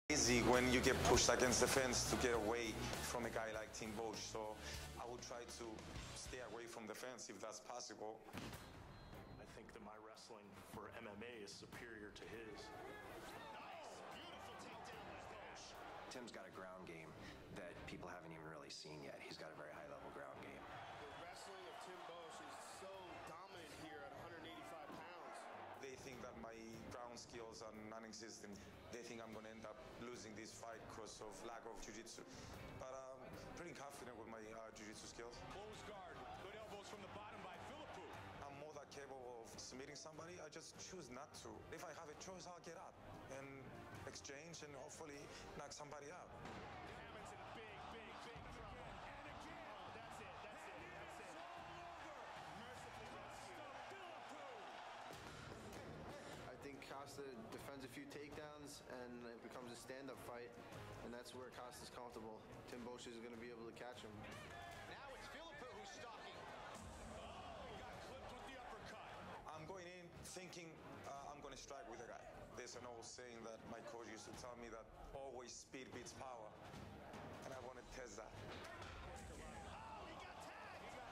Easy when you get pushed against the fence to get away from a guy like Tim Bosch. So I will try to stay away from the fence if that's possible. I think that my wrestling for MMA is superior to his. Nice, beautiful takedown by Bosch. Tim's got a ground game that people haven't even really seen yet. He's got a very high-level ground game. The wrestling of Tim Bosch is so dominant here at 185 pounds. They think that my ground skills are non-existent. They think I'm going to end up losing this fight because of lack of jiu-jitsu. But I'm pretty confident with my jiu-jitsu skills. Close guard, good elbows from the bottom by Philippou. I'm more than capable of submitting somebody. I just choose not to. If I have a choice, I'll get up and exchange and hopefully knock somebody out. Hammond's in big trouble. And again. Oh, that's it. Mercifully rescued. I think Costa defends a few takedowns and it becomes a stand-up fight, and that's where Costa's comfortable. Tim Bosch is going to be able to catch him. Now it's Philippou who's stalking. Oh, he got clipped with the uppercut. I'm going in thinking I'm going to strike with a guy. There's an old saying that my coach used to tell me that always speed beats power, and I want to test that. Oh, he got tagged.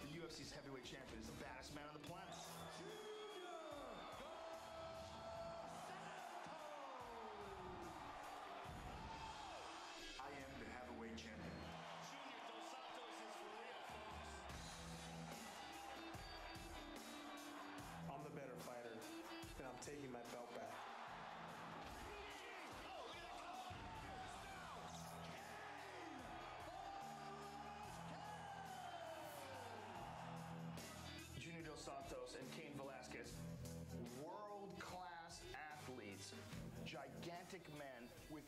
The UFC's heavyweight champion is the baddest man on the planet. I am the heavyweight champion. Junior Dos Santos is for real, folks. I'm the better fighter, and I'm taking my belt back. Junior Dos Santos and Cain Velasquez, world-class athletes, gigantic men with...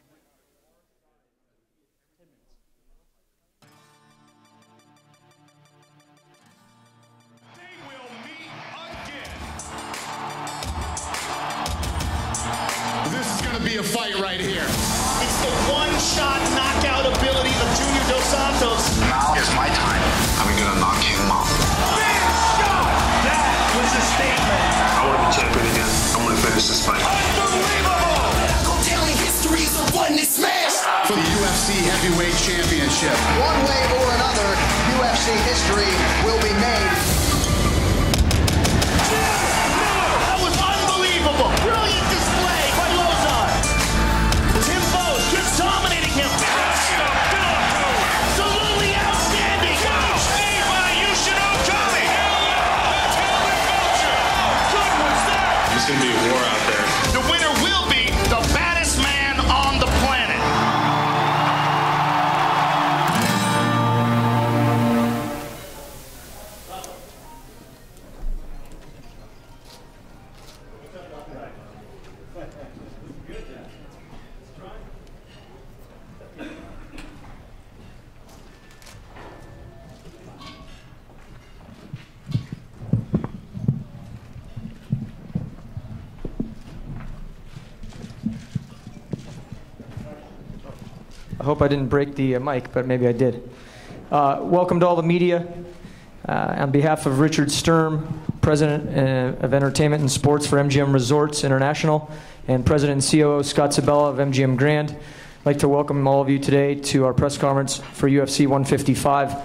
They will meet again. This is going to be a fight right here. It's the one-shot knockout ability of Junior Dos Santos. Now is my time. I'm gonna knock him out. Big shot! That was a statement. I want to be champion again. I want to finish this fight. Unbelievable! Go down in history as the one that smashed. For the UFC Heavyweight Championship. One way or another, UFC history will be made. That was unbelievable! Brilliant display by Lozon. Tim Bosch just dominating him. Absolutely outstanding. Huge knee by Yushin Okami. That's helmet culture. Good was that. It's gonna be a war out there. The winner will be the baddest man on the planet. I hope I didn't break the mic, but maybe I did. Welcome to all the media. On behalf of Richard Sturm, President of Entertainment and Sports for MGM Resorts International, and President and COO Scott Sabella of MGM Grand, I'd like to welcome all of you today to our press conference for UFC 155,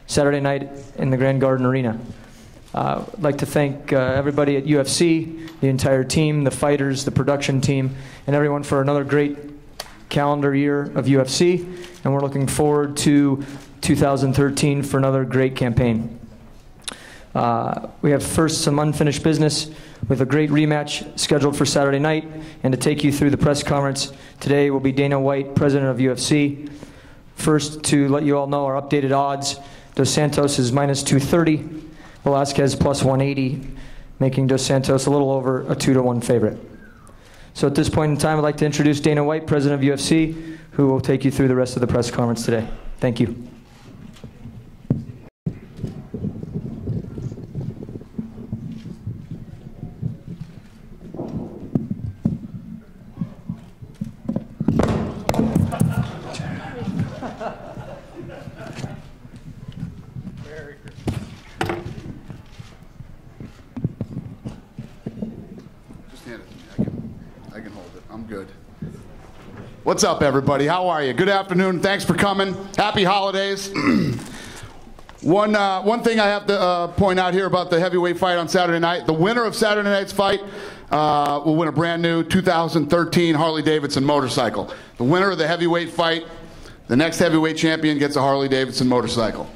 Saturday night in the Grand Garden Arena. I'd like to thank everybody at UFC, the entire team, the fighters, the production team, and everyone for another great calendar year of UFC, and we're looking forward to 2013 for another great campaign. We have first some unfinished business with a great rematch scheduled for Saturday night, and to take you through the press conference today will be Dana White, President of UFC. First, to let you all know our updated odds, Dos Santos is -230, Velasquez +180, making Dos Santos a little over a 2-to-1 favorite. So at this point in time, I'd like to introduce Dana White, President of UFC, who will take you through the rest of the press conference today. Thank you. good. What's up, everybody? How are you? Good afternoon. Thanks for coming. Happy holidays. One thing I have to point out here about the heavyweight fight on Saturday night. The winner of Saturday night's fight will win a brand new 2013 Harley-Davidson motorcycle. The winner of the heavyweight fight, the next heavyweight champion, gets a Harley-Davidson motorcycle.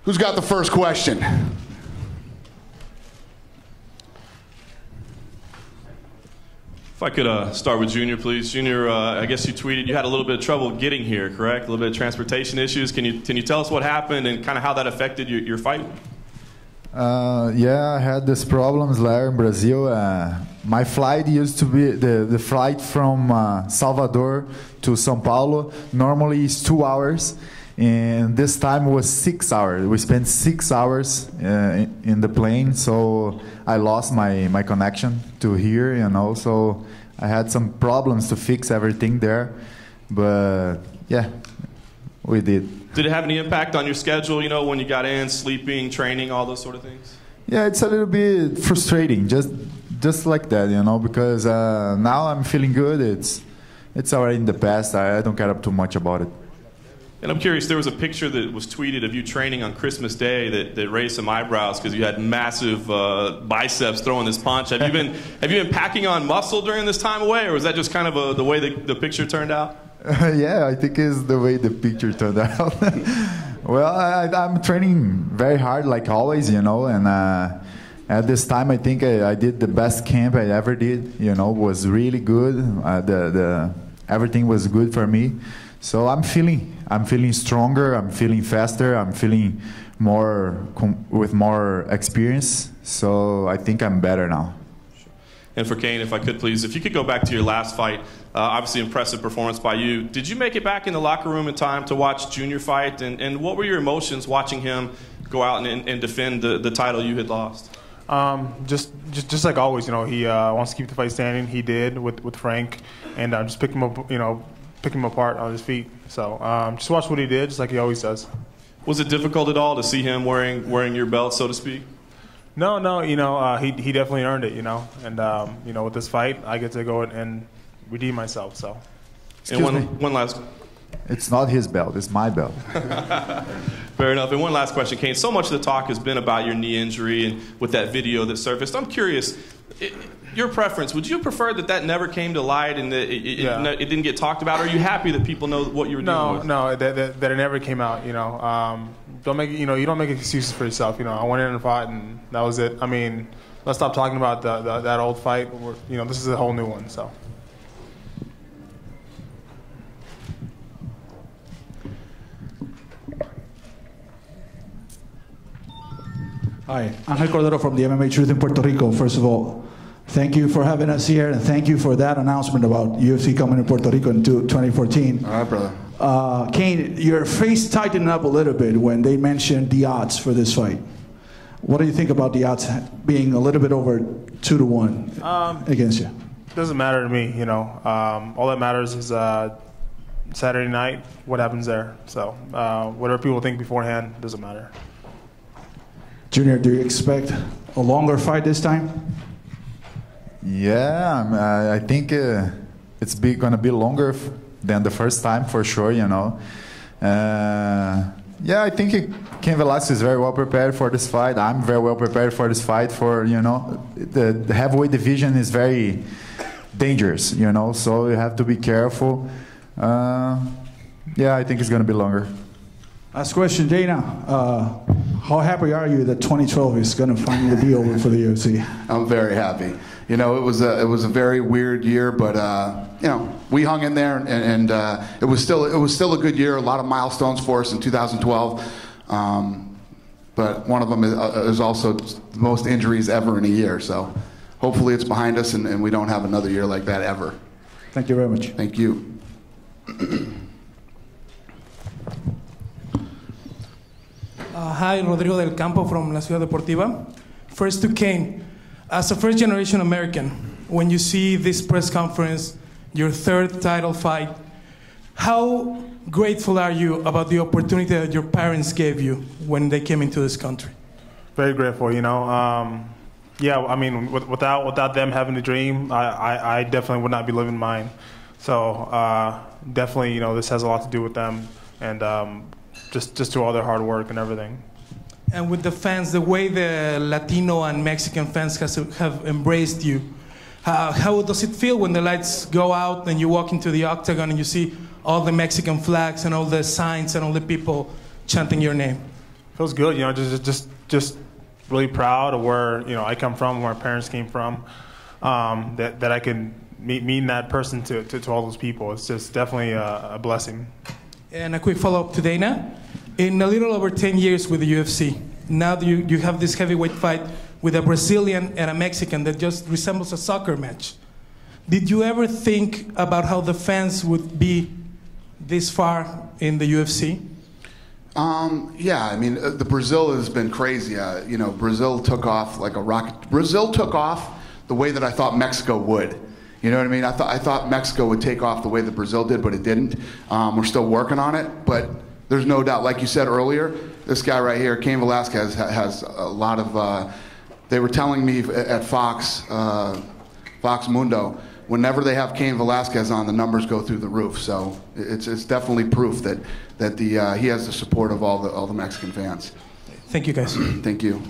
Who's got the first question? If I could start with Junior, please. Junior, I guess you tweeted you had a little bit of trouble getting here, correct? A little bit of transportation issues. Can you tell us what happened and kind of how that affected your fight? Yeah, I had these problems there in Brazil. My flight used to be, the flight from Salvador to São Paulo normally is 2 hours. And this time was 6 hours. We spent 6 hours in the plane, so I lost my connection to here, you know. So I had some problems to fix everything there, but yeah, we did. Did it have any impact on your schedule? You know, when you got in, sleeping, training, all those sort of things. Yeah, it's a little bit frustrating, just like that, you know, because now I'm feeling good. It's already in the past. I don't care too much about it. And I'm curious, there was a picture that was tweeted of you training on Christmas Day that raised some eyebrows because you had massive biceps throwing this punch. Have you been packing on muscle during this time away, or was that just kind of the way the picture turned out? Yeah, I think it's the way the picture turned out. Well, I'm training very hard, like always, you know, and at this time I think I did the best camp I ever did. You know, was really good. Everything was good for me. So I'm feeling stronger, I'm feeling faster, I'm feeling with more experience. So I think I'm better now. And for Karyn, if I could please, if you could go back to your last fight, obviously impressive performance by you. Did you make it back in the locker room in time to watch Junior fight? And what were your emotions watching him go out and defend the title you had lost? Just like always, you know, he wants to keep the fight standing. He did with Frank, and just picked him up, you know, pick him apart on his feet. So just watch what he did, just like he always does. Was it difficult at all to see him wearing your belt, so to speak? No, you know, he definitely earned it, you know. And, you know, with this fight, I get to go and redeem myself, so. And one last. It's not his belt, it's my belt. Fair enough. And one last question, Karyn. So much of the talk has been about your knee injury and with that video that surfaced. I'm curious, your preference, would you prefer that never came to light and that it didn't get talked about? Or are you happy that people know what you were dealing with? No, that it never came out, you know. You don't make excuses for yourself, you know. I went in and fought and that was it. I mean, let's stop talking about that old fight. You know, this is a whole new one, so. Hi, Angel Cordero from the MMA Truth in Puerto Rico. First of all, thank you for having us here, and thank you for that announcement about UFC coming to Puerto Rico in 2014. All right, brother. Karyn, your face tightened up a little bit when they mentioned the odds for this fight. What do you think about the odds being a little bit over 2-1 against you? Doesn't matter to me, you know. All that matters is Saturday night, what happens there. So whatever people think beforehand doesn't matter. Junior, do you expect a longer fight this time? Yeah, I think it's going to be longer than the first time for sure, you know. Yeah, I think Cain Velasquez is very well prepared for this fight. I'm very well prepared for this fight. You know, the heavyweight division is very dangerous, you know, so you have to be careful. Yeah, I think it's going to be longer. Last question, Dana. How happy are you that 2012 is going to finally be over for the UFC? I'm very happy. You know, it was a very weird year, but you know, we hung in there, and it was still a good year. A lot of milestones for us in 2012, but one of them is also the most injuries ever in a year. So hopefully it's behind us, and we don't have another year like that ever. Thank you very much. Thank you. Hi, Rodrigo del Campo from La Ciudad Deportiva. First to Karyn. As a first-generation American, when you see this press conference, your third title fight, how grateful are you about the opportunity that your parents gave you when they came into this country? Very grateful, you know. Yeah, I mean, without them having the dream, I definitely would not be living mine. So definitely, this has a lot to do with them, and just to all their hard work and everything. And with the fans, the way the Latino and Mexican fans have embraced you, how does it feel when the lights go out and you walk into the octagon and you see all the Mexican flags and all the signs and all the people chanting your name? Feels good, just really proud of where I come from, where my parents came from, that I can mean that person to all those people. It's just definitely a blessing. And a quick follow-up to Dana. In a little over 10 years with the UFC, now you have this heavyweight fight with a Brazilian and a Mexican that just resembles a soccer match. Did you ever think about how the fans would be this far in the UFC? Yeah, I mean, the Brazil has been crazy. Brazil took off like a rocket. Brazil took off the way that I thought Mexico would. You know what I mean? I thought Mexico would take off the way that Brazil did, but it didn't. We're still working on it, but there's no doubt, like you said earlier, this guy right here, Cain Velasquez, has a lot of, they were telling me at Fox Mundo, whenever they have Cain Velasquez on, the numbers go through the roof. So it's definitely proof that he has the support of all the Mexican fans. Thank you, guys. Thank you.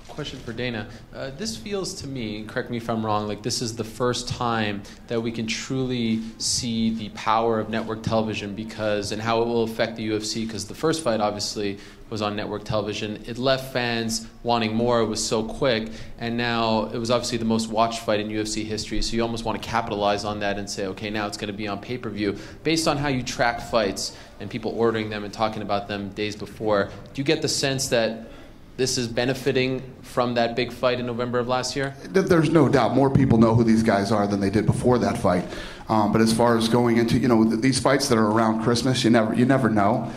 Question for Dana. This feels to me, correct me if I'm wrong, like this is the first time that we can truly see the power of network television and how it will affect the UFC, because the first fight obviously was on network television. It left fans wanting more. It was so quick, and now it was obviously the most watched fight in UFC history, so you almost want to capitalize on that and say, okay, now it's going to be on pay-per-view. Based on how you track fights and people ordering them and talking about them days before, do you get the sense that this is benefiting from that big fight in November of last year? There's no doubt more people know who these guys are than they did before that fight. But as far as going into, these fights that are around Christmas, you never know.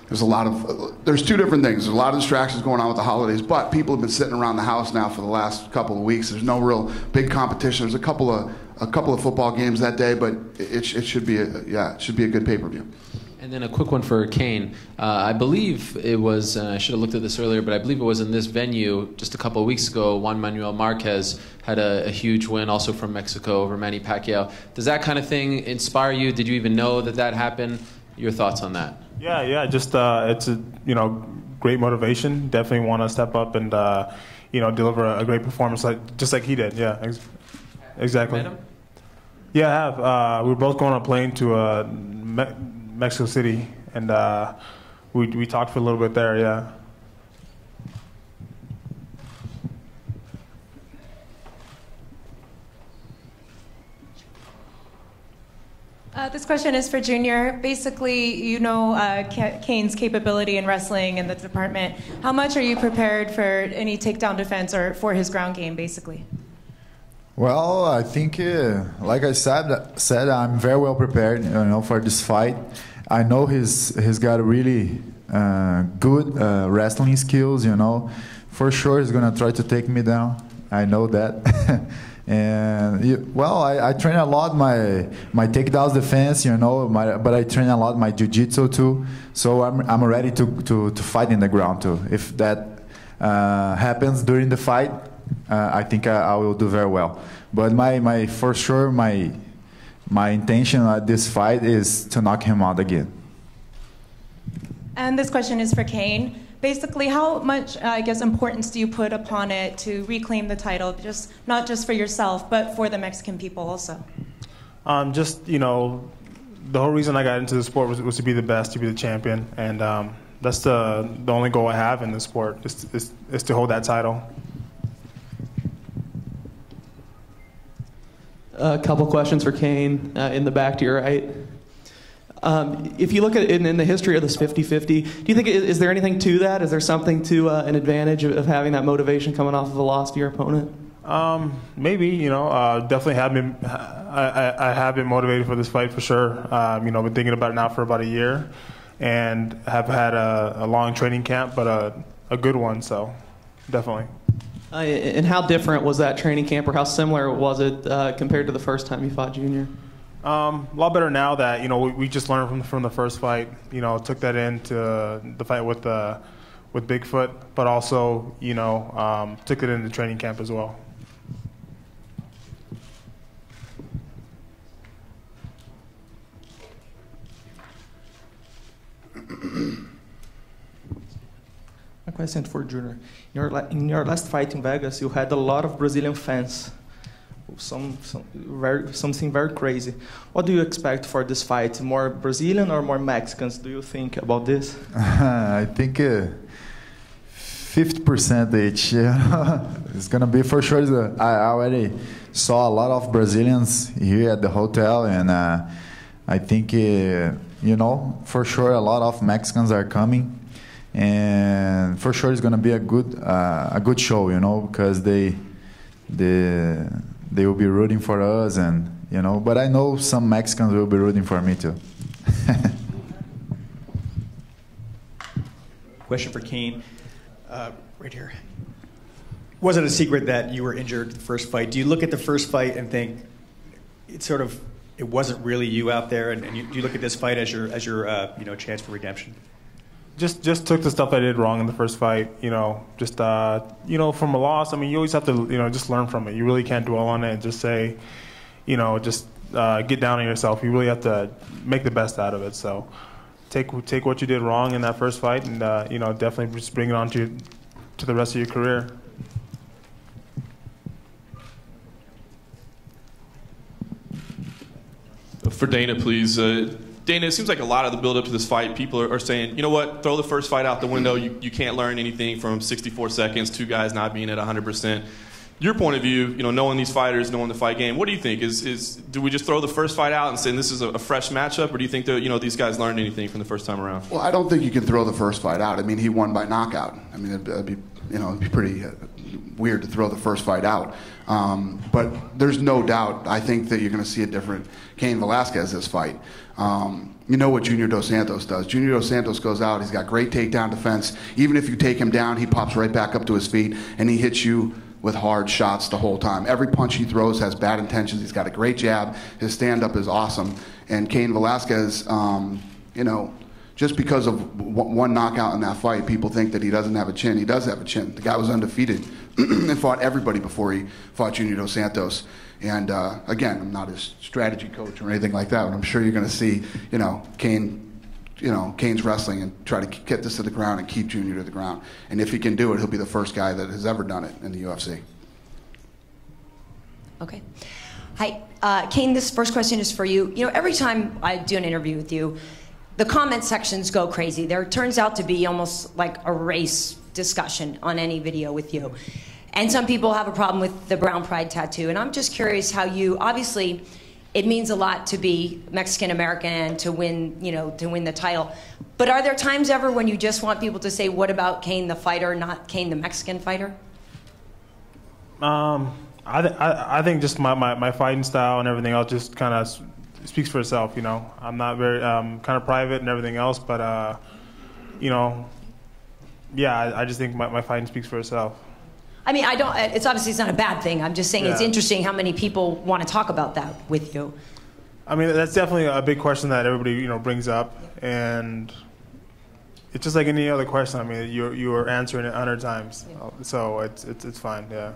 There's two different things. There's a lot of distractions going on with the holidays, but people have been sitting around the house now for the last couple of weeks. There's no real big competition. There's a couple of football games that day, but it should be a good pay-per-view. And then a quick one for Cain. I believe it was, I should have looked at this earlier, but I believe it was in this venue just a couple of weeks ago, Juan Manuel Marquez had a huge win, also from Mexico, over Manny Pacquiao. Does that kind of thing inspire you? Did you even know that happened? Your thoughts on that? Yeah, just it's a great motivation. Definitely want to step up and deliver a great performance just like he did. Yeah, exactly. Met him? Yeah, I have. We were both going on a plane to Mexico City, and we talked for a little bit there, yeah. This question is for Junior. Basically, Cain's capability in wrestling in the department. How much are you prepared for any takedown defense or for his ground game, basically? Well, I think, like I said, I'm very well prepared, for this fight. I know he's got really good wrestling skills, For sure, he's gonna try to take me down. I know that. And I train a lot my takedowns defense, but I train a lot my jiu-jitsu too. So I'm ready to fight in the ground too. If that happens during the fight, I think I will do very well. But for sure my intention at this fight is to knock him out again. And this question is for Cain. Basically, how much, importance do you put upon it to reclaim the title, not just for yourself, but for the Mexican people also? The whole reason I got into the sport was to be the best, to be the champion, and that's the only goal I have in the sport, is to hold that title. A couple questions for Cain in the back to your right. If you look at it in the history of this 50-50, do you think, is there anything to that? Is there something to an advantage of having that motivation coming off of a loss to your opponent? Maybe, definitely I have been motivated for this fight for sure. Been thinking about it now for about a year, and have had a long training camp, but a good one, so definitely. And how different was that training camp, or how similar was it compared to the first time you fought Junior? A lot better now that we just learned from the first fight. Took that into the fight with Bigfoot, but also took it into training camp as well. A question for Junior. In your last fight in Vegas, you had a lot of Brazilian fans. Something very crazy. What do you expect for this fight? More Brazilian or more Mexicans? Do you think about this? I think 50% each. It's gonna be for sure. I already saw a lot of Brazilians here at the hotel, and I think for sure a lot of Mexicans are coming, and for sure it's gonna be a good show. Because they will be rooting for us, and but I know some Mexicans will be rooting for me too. Question for Karyn, right here. Was it a secret that you were injured the first fight? Do you look at the first fight and think it wasn't really you out there, and do you look at this fight as your chance for redemption? Just took the stuff I did wrong in the first fight, from a loss. I mean, you always have to, just learn from it. You really can't dwell on it and just say, get down on yourself. You really have to make the best out of it. So take what you did wrong in that first fight, and definitely just bring it on to the rest of your career. For Dana, please. Dana, it seems like a lot of the build-up to this fight, people are saying, you know what, throw the first fight out the window. You can't learn anything from 64 seconds, two guys not being at 100%. Your point of view, knowing these fighters, knowing the fight game, what do you think? Do we just throw the first fight out and say this is a fresh matchup, or do you think that these guys learned anything from the first time around? Well, I don't think you can throw the first fight out. I mean, he won by knockout. I mean, it'd be pretty weird to throw the first fight out. But there's no doubt, I think that you're going to see a different Cain Velasquez this fight. You know what Junior Dos Santos does. Junior Dos Santos goes out, he's got great takedown defense. Even if you take him down, he pops right back up to his feet, and he hits you with hard shots the whole time. Every punch he throws has bad intentions. He's got a great jab. His stand-up is awesome. And Cain Velasquez, just because of one knockout in that fight, people think that he doesn't have a chin. He does have a chin. The guy was undefeated and fought everybody before he fought Junior Dos Santos. And again, I'm not his strategy coach or anything like that, but I'm sure you're going to see, Cain's wrestling and try to get this to the ground and keep Junior to the ground. And if he can do it, he'll be the first guy that has ever done it in the UFC. Okay. Hi, Cain, this first question is for you. Every time I do an interview with you, the comment sections go crazy. There turns out to be almost like a race discussion on any video with you. And some people have a problem with the brown pride tattoo. And I'm just curious how obviously, it means a lot to be Mexican-American and to win the title. But are there times ever when you just want people to say, what about Cain the fighter, not Cain the Mexican fighter? I think just my fighting style and everything else just kind of speaks for itself. I'm not very kind of private and everything else, but I just think my fighting speaks for itself. I mean, it's not a bad thing. I'm just saying It's interesting how many people want to talk about that with you. I mean, that's definitely a big question that everybody, brings up, and it's just like any other question. I mean, you are answering it 100 times, so it's fine. Yeah.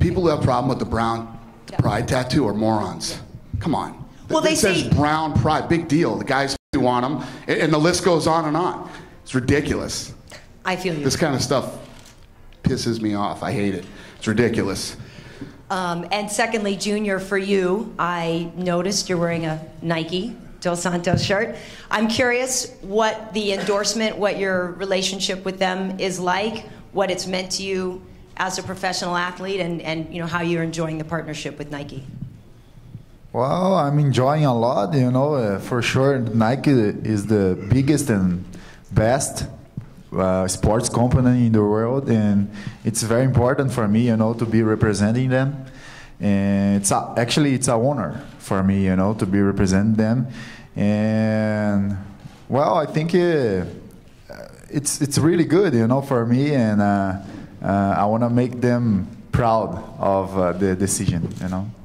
People who have a problem with the brown pride tattoo are morons. Come on. Well, it says brown pride, big deal. The guys who want them, and the list goes on and on. It's ridiculous. I feel you. This kind of stuff pisses me off. I hate it. It's ridiculous. And secondly, Junior, for you, I noticed you're wearing a Nike Dos Santos shirt. I'm curious what the endorsement, what your relationship with them is like, what it's meant to you as a professional athlete, and how you're enjoying the partnership with Nike. Well, I'm enjoying a lot, for sure. Nike is the biggest and best sports company in the world, and it's very important for me, to be representing them. And it's an honor for me, to be representing them. And well, I think it's really good, for me, and I want to make them proud of the decision,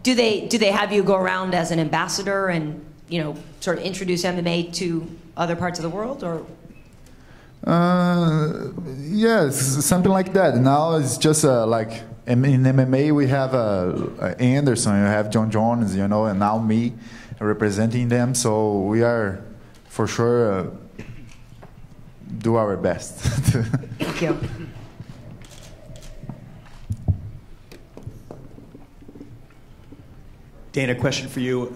Do they have you go around as an ambassador and sort of introduce MMA to other parts of the world, or? Yes, something like that. Now it's just like in MMA we have Anderson, you have John Jones, and now me representing them. So we are for sure do our best. Thank you. Dana, question for you.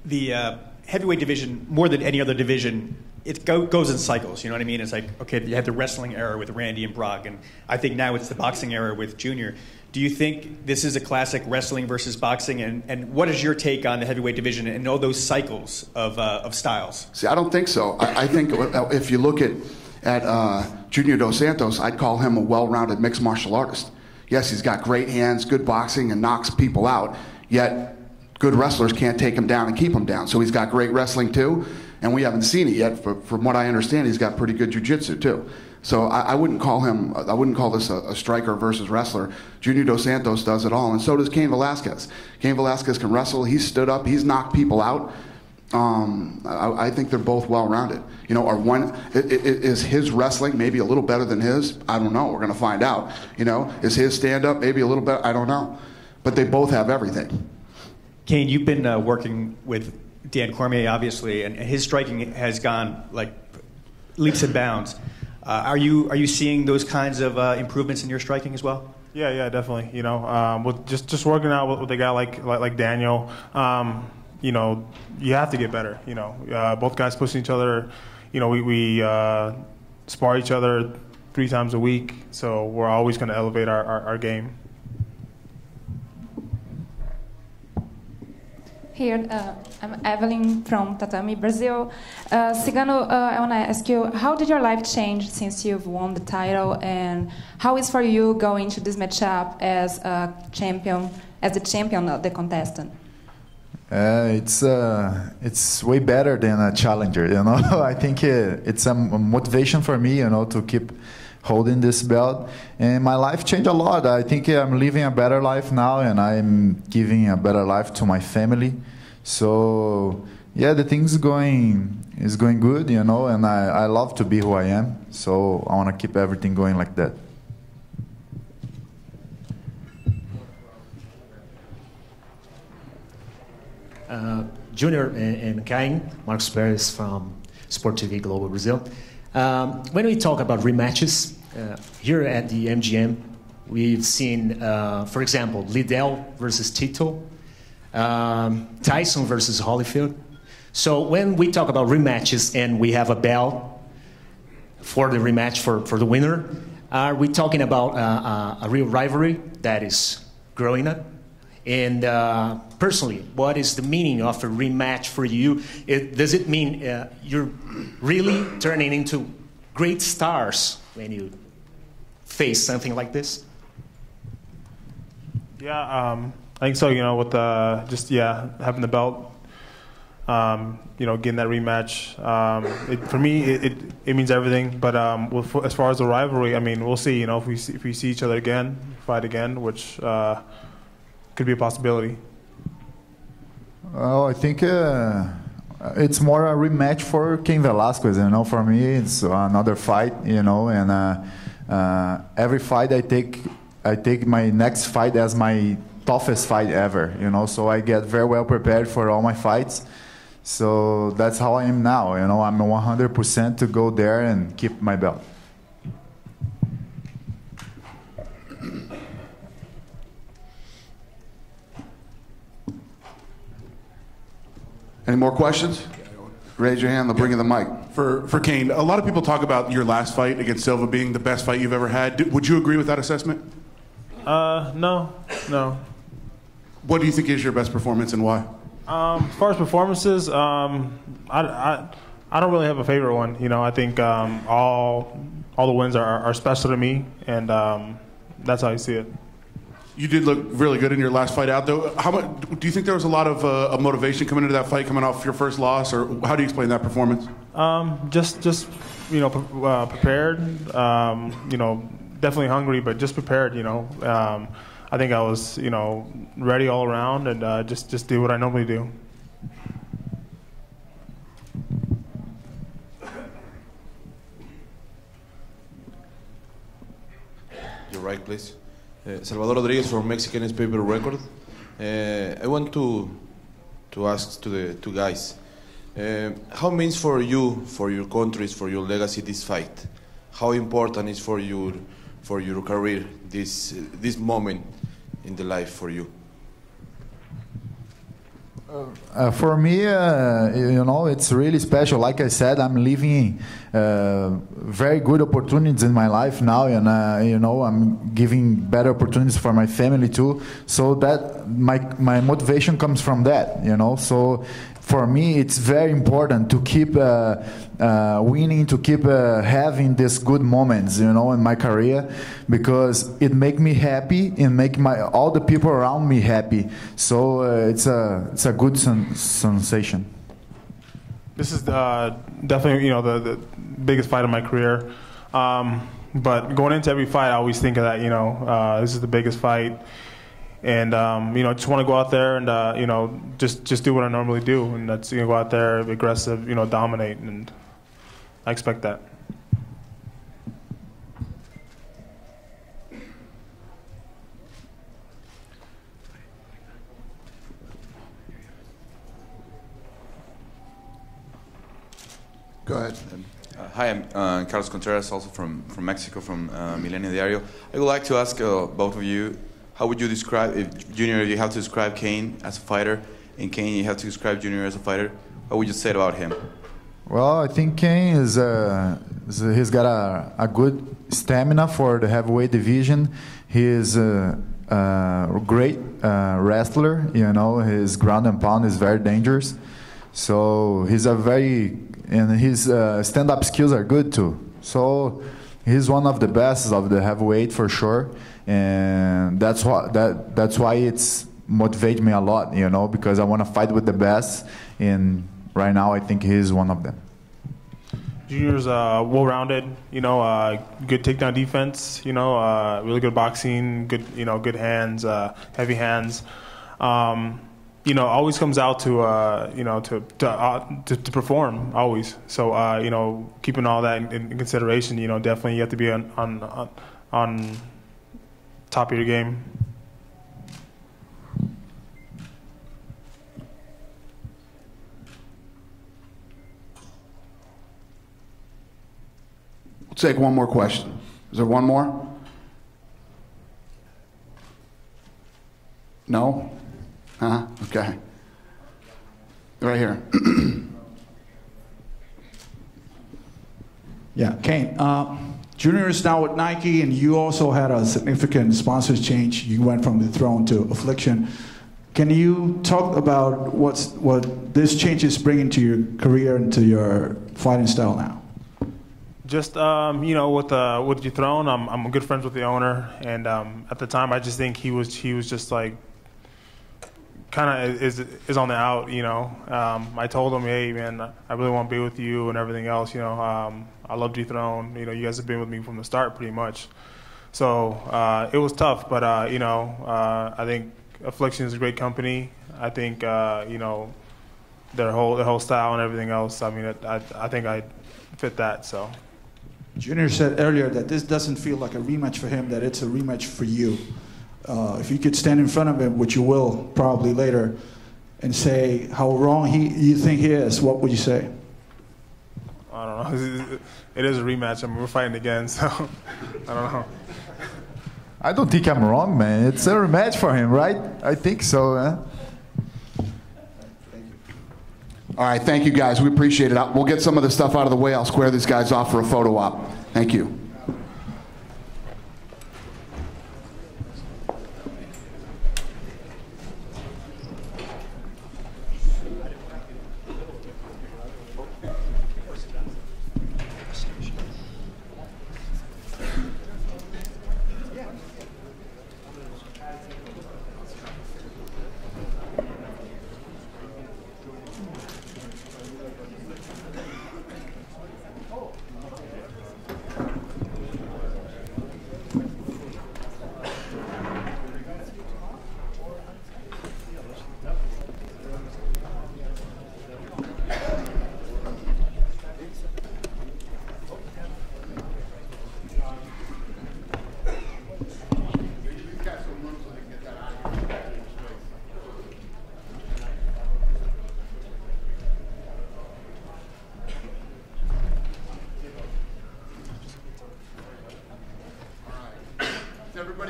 The heavyweight division, more than any other division, it goes in cycles. You know what I mean? It's like, okay, you had the wrestling era with Randy and Brock, and I think now it's the boxing era with Junior. Do you think this is a classic wrestling versus boxing? And what is your take on the heavyweight division and all those cycles of styles? See, I don't think so. I think if you look at Junior Dos Santos, I'd call him a well-rounded mixed martial artist. Yes, he's got great hands, good boxing, and knocks people out, yet good wrestlers can't take him down and keep him down. So he's got great wrestling too, and we haven't seen it yet. From what I understand, he's got pretty good jiu-jitsu too. So I wouldn't call this a striker versus wrestler. Junior Dos Santos does it all, and so does Cain Velasquez. Cain Velasquez can wrestle. He's stood up. He's knocked people out. I think they're both well-rounded. Is his wrestling maybe a little better than his? I don't know. We're going to find out. Is his stand-up maybe a little better? I don't know. But they both have everything. Cain, you've been working with Dan Cormier, obviously, and his striking has gone like leaps and bounds. Are you seeing those kinds of improvements in your striking as well? Yeah, definitely. With just working out with a guy like Daniel, you have to get better. Both guys pushing each other. We spar each other 3 times a week, so we're always going to elevate our game. Here, I'm Evelyn from Tatami, Brazil. Cigano, I want to ask you, how did your life change since you've won the title, and how is for you going to this matchup as the champion of the contestant? It's way better than a challenger, I think it's a motivation for me, to keep holding this belt, and my life changed a lot. I think I'm living a better life now, and I'm giving a better life to my family. So yeah, the thing's going good, and I love to be who I am. So I want to keep everything going like that. Junior and Karyn, Marcos Perez from Sport TV Global Brazil. When we talk about rematches, here at the MGM, we've seen, for example, Liddell versus Tito, Tyson versus Holyfield. So when we talk about rematches and we have a bell for the rematch for the winner, are we talking about a real rivalry that is growing up? And personally, what is the meaning of a rematch for you? Does it mean you're really turning into great stars when you face something like this? Yeah, I think so. With having the belt, getting that rematch. For me, it means everything. But as far as the rivalry, we'll see. If we see each other again, fight again, which could be a possibility. Well, I think it's more a rematch for Cain Velasquez. For me, it's another fight. And every fight I take my next fight as my toughest fight ever. So I get very well prepared for all my fights. So that's how I am now. I'm 100% to go there and keep my belt. Any more questions? Raise your hand, they'll bring you the mic. For Cain, a lot of people talk about your last fight against Silva being the best fight you've ever had. Would you agree with that assessment? No. What do you think is your best performance and why? As far as performances, I don't really have a favorite one. I think all the wins are special to me, and that's how I see it. You did look really good in your last fight out, though. How much do you think there was a lot of motivation coming into that fight, coming off your first loss, or how do you explain that performance? Just prepared. Definitely hungry, but just prepared. I think I was, ready all around, and just did what I normally do. right place. Salvador Rodriguez from Mexican Newspaper Record. I want to ask to the two guys, how means for you, for your countries, for your legacy this fight? How important is for your career this moment in the life for you? For me, it's really special. Like I said, I'm living very good opportunities in my life now, and I'm giving better opportunities for my family too. So that my motivation comes from that, So for me, it's very important to keep winning, to keep having these good moments, in my career, because it makes me happy and make all the people around me happy. So it's a good sensation. This is definitely the biggest fight of my career. But going into every fight, I always think of that. This is the biggest fight. And just want to go out there and just do what I normally do, and that's go out there, be aggressive, dominate, and I expect that. Go ahead. Hi, I'm Carlos Contreras, also from Mexico, from Milenio Diario. I would like to ask both of you, how would you describe, if Junior, you have to describe Cain as a fighter, and Cain, you have to describe Junior as a fighter, what would you say about him? Well, I think Cain he's got a good stamina for the heavyweight division. He is a great wrestler. His ground and pound is very dangerous. So and his stand-up skills are good too. So he's one of the best of the heavyweight for sure. And that's why it's motivate me a lot, because I want to fight with the best, and right now I think he's one of them. Junior's well-rounded, good takedown defense, really good boxing, good hands, heavy hands. Always comes out to perform always. So keeping all that in consideration, definitely you have to be on top of your game. We'll take one more question. Is there one more? No? Okay. Right here. Yeah, Cain. Junior is now with Nike, and you also had a significant sponsors change. You went from the Throne to Affliction. Can you talk about what this change is bringing to your career and to your fighting style now? Just with the Throne, I'm good friends with the owner, and at the time I just think he was just like kind of is on the out. I told him, hey man, I really want to be with you and everything else. I love G-Throne. You guys have been with me from the start pretty much. So it was tough, but I think Affliction is a great company. I think their whole style and everything else. I mean, I think I fit that. So. Junior said earlier that this doesn't feel like a rematch for him; that it's a rematch for you. If you could stand in front of him, which you will probably later, and say how wrong you think he is, what would you say? I don't know. It is a rematch. I mean, we're fighting again, so I don't know. I don't think I'm wrong, man. It's a rematch for him, right? I think so. All right, thank you guys. We appreciate it. We'll get some of the stuff out of the way. I'll square these guys off for a photo op. Thank you.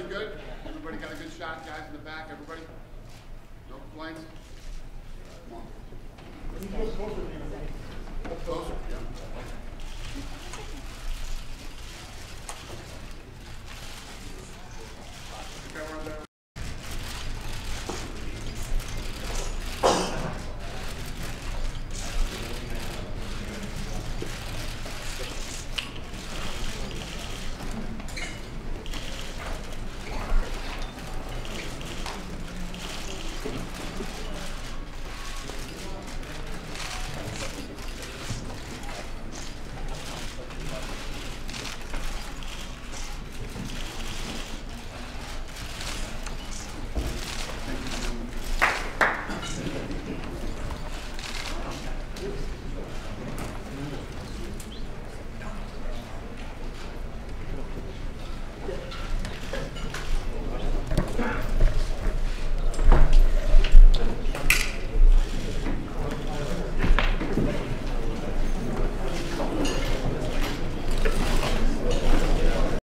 good? Everybody got a good shot? Guys in the back, everybody? No complaints? Come on.